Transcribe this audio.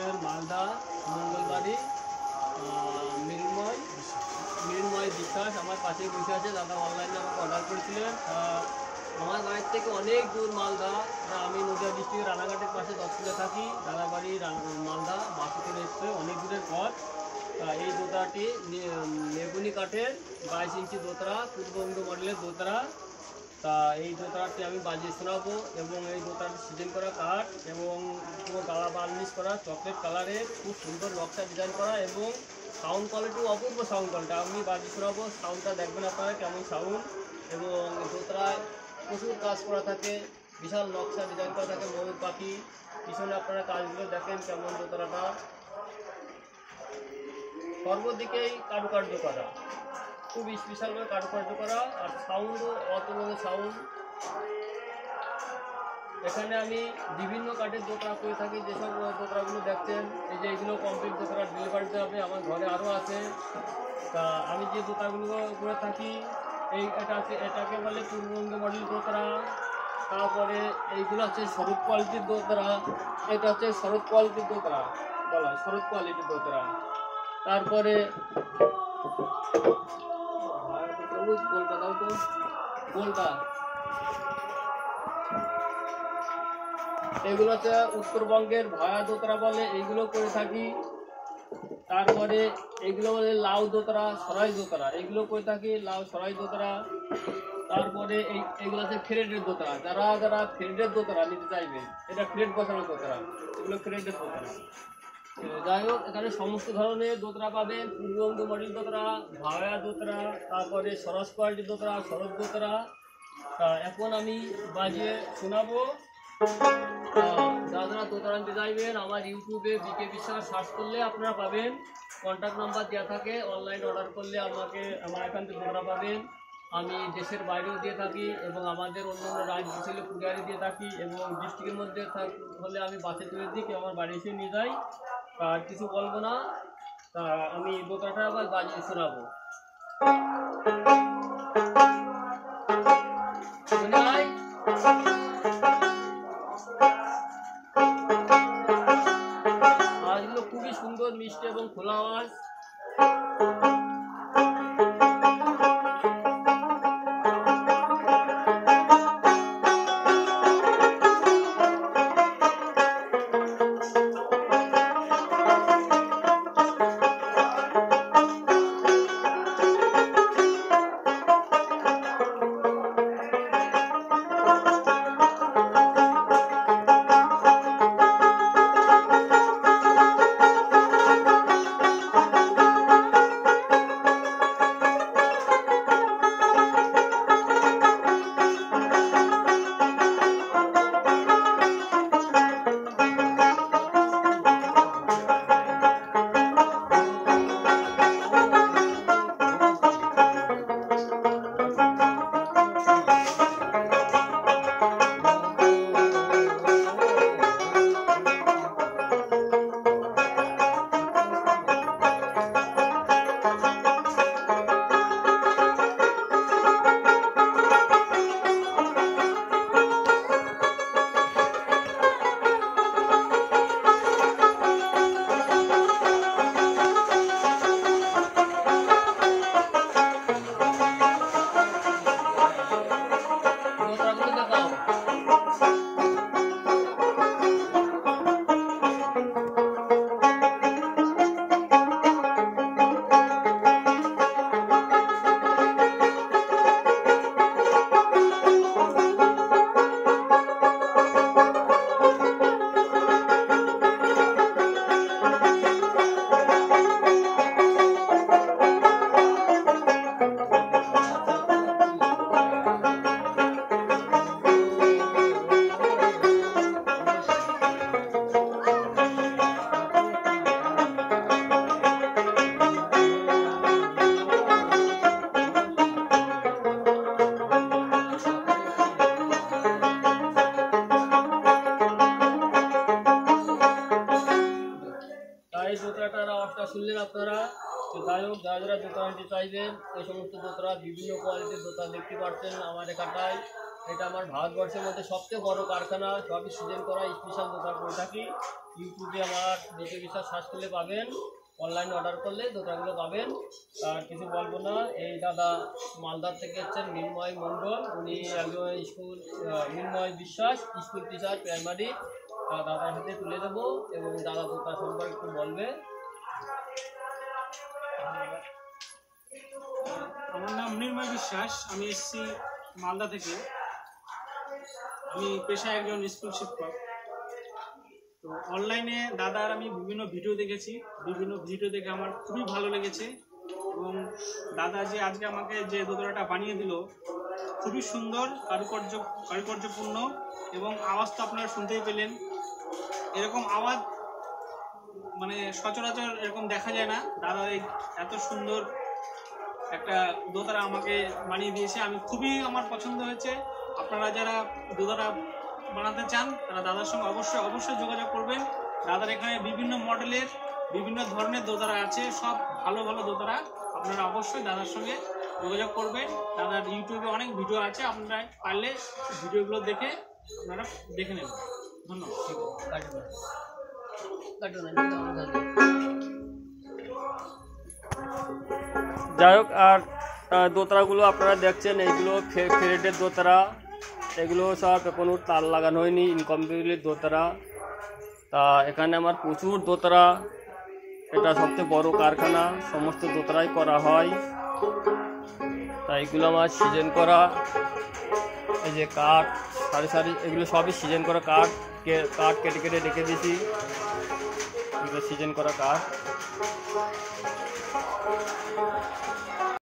অঞ্চলের মালদা মঙ্গলবাড়ি মৃন্ময় বিশ্বাস আমার পাশেই বসে আছে। দাদা অনলাইনে আমাকে অর্ডার করেছিলেন। আমার বাড়ির থেকে অনেক দূর মালদা। আমি নদিয়া ডিস্ট্রিক্টের রানাঘাটের পাশে 10 কিলো থাকি। দাদার বাড়ি মালদা, বাসে করে এসছে অনেক দূরের পথ। এই দোতরাটি মেগুনি কাঠের 22 ইঞ্চি দোতরা, পূর্ববঙ্গ মডেলের দোতরা। তা এই দোতরাটি আমি বাজিয়ে শোনাবো এবং এই দোতরাটি সিজন করা কাঠ এবং পুরো গালা বার্নিশ করা চকলেট কালারের, খুব সুন্দর নকশা ডিজাইন করা এবং সাউন্ড কোয়ালিটিও অপূর্ব সাউন্ড কোয়ালিটি। আমি বাজিয়ে শোনাবো, সাউন্ডটা দেখবেন আপনারা কেমন সাউন্ড। এবং দোতরায় প্রচুর কাজ করা থাকে, বিশাল নকশা ডিজাইন করা থাকে, ময়ূর পাখি পিছনে আপনারা কাজগুলো দেখেন কেমন। দোতরাটা সর্বদিকেই কারুকার্য করা, খুব স্পেশালভাবে কারুকার্য করা, আর সাউন্ডও অতুলনীয় সাউন্ড। এখানে আমি বিভিন্ন কাঠের দোতরা করে থাকি। যেসব দোতরাগুলো দেখছেন, এই যে এগুলো কমপ্লিট দোতরা ডেলিভারি দিতে হবে, আমার ঘরে আরও আছে। তা আমি যে দোতরাগুলো করে থাকি, এটাকে বলে পূর্ববঙ্গ মডেল দোতরা। তারপরে এইগুলো হচ্ছে শরৎ কোয়ালিটির দোতরা। এটা হচ্ছে শরৎ কোয়ালিটির দোতরা, বলা হয় শরৎ কোয়ালিটির দোতরা। তারপরে গোলটা দাও তো, গোলটা। এগুলো হচ্ছে উত্তরবঙ্গের ভায়া দোতরা বলে, এইগুলো করে থাকি। তারপরে এগুলো বলে লাউ দোতরা, সরাই দোতরা, এগুলো করে থাকি, লাউ সরাই দোতরা। তারপরে এইগুলো হচ্ছে ফ্রেডের দোতরা, যারা ফ্রেডের দোতরা নিতে চাইবেন, এটা ফ্রেড বসানো দোতরা, এগুলো ফ্রেডের দোতরা। যাই হোক, এখানে সমস্ত ধরনের দোতরা পাবেন। পূর্ববঙ্গ মডেল দোতরা, ভায়া দোতরা, তারপরে সরস কোয়ালিটির দোতরা, শরৎ দোতরা। এখন আমি বাজিয়ে শোনাবো। যারা দোতরা নিতে চাইবেন, আমার ইউটিউবে বিকে বিশ্বাস সার্চ করলে আপনারা পাবেন। কন্ট্যাক্ট নাম্বার দেওয়া থাকে, অনলাইন অর্ডার করলে আমার এখান থেকে দোতরা পাবেন। আমি দেশের বাইরেও দিয়ে থাকি এবং আমাদের অন্য রাজ্য ছিল কুরিয়ারে দিয়ে থাকি, এবং ডিস্ট্রিক্টের মধ্যে হলে আমি বাসে তুলে দিই, কেউ আমার বাড়ি এসে নিয়ে যাই। আর কিছু বলবো না, তা আমি দোতরাটা আবার বাজিয়ে শোনাবো। আওয়াজগুলো খুবই সুন্দর, মিষ্টি এবং খোলা আওয়াজ। এই দোতরাটার আওয়াজটা শুনলেন আপনারা। তো যাই হোক, যারা দোতরা নিতে চাইবেন, এই সমস্ত দোতরা বিভিন্ন কোয়ালিটির দোতরা দেখতে পাচ্ছেন আমার এখানটায়। এটা আমার ভারতবর্ষের মধ্যে সবচেয়ে বড় কারখানা, সবই সিজন করা স্পেশাল দোতরা করে থাকি। ইউটিউবে আমার জ্যোতি বিশ্বাস সার্চ করলে পাবেন, অনলাইনে অর্ডার করলে দোতারাগুলো পাবেন। আর কিছু বলবো না। এই দাদা মালদার থেকে হচ্ছেন মৃন্ময় মণ্ডল, উনি একজন স্কুল মৃন্ময় বিশ্বাস স্কুল টিচার প্রাইমারি। দাদার হাতে তুলে দেবো এবং দাদা দোতা সম্পর্কে একটু বলবে। আমার নাম মৃন্ময় বিশ্বাস, আমি এসেছি মালদা থেকে। আমি পেশায় একজন স্কুল শিক্ষক। তো অনলাইনে দাদার আমি বিভিন্ন ভিডিও দেখেছি, বিভিন্ন ভিডিও দেখে আমার খুবই ভালো লেগেছে। এবং দাদা যে আজকে আমাকে যে দোতলাটা বানিয়ে দিল খুবই সুন্দর, কারুকার্যপূর্ণ, এবং আওয়াজ তো আপনারা শুনতেই পেলেন। এরকম আওয়াজ মানে সচরাচর এরকম দেখা যায় না। দাদা এই এত সুন্দর একটা দোতলা আমাকে বানিয়ে দিয়েছে, আমি খুবই আমার পছন্দ হয়েছে। আপনারা যারা দোতলা বানাতে চান তারা দাদার সঙ্গে অবশ্যই যোগাযোগ করবেন। দাদার এখানে বিভিন্ন মডেলের বিভিন্ন ধরনের দোতলা আছে, সব ভালো ভালো দোতলা। আপনারা অবশ্যই দাদার সঙ্গে যোগাযোগ করবেন। দাদার ইউটিউবে অনেক ভিডিও আছে, আপনারা পারলে ভিডিওগুলো দেখে আপনারা দেখে নেবেন। ধন্যবাদ। যাই হোক, আর দোতরাগুলো আপনারা দেখছেন, এইগুলো ফেরেটের দোতরা, এগুলো সব কোনো তার লাগানো হয়নি, ইনকমপ্লিট দোতরা। তা এখানে আমার প্রচুর দোতরা, এটা সবচেয়ে বড় কারখানা, সমস্ত দোতরাই করা হয়। তা এগুলো আমার সিজন করা, এই যে কাঠ সারি সারি, এগুলো সবই সিজন করা কাঠ কেটে কেটে রেখে দিয়েছি, এগুলো সিজন করা কাঠ।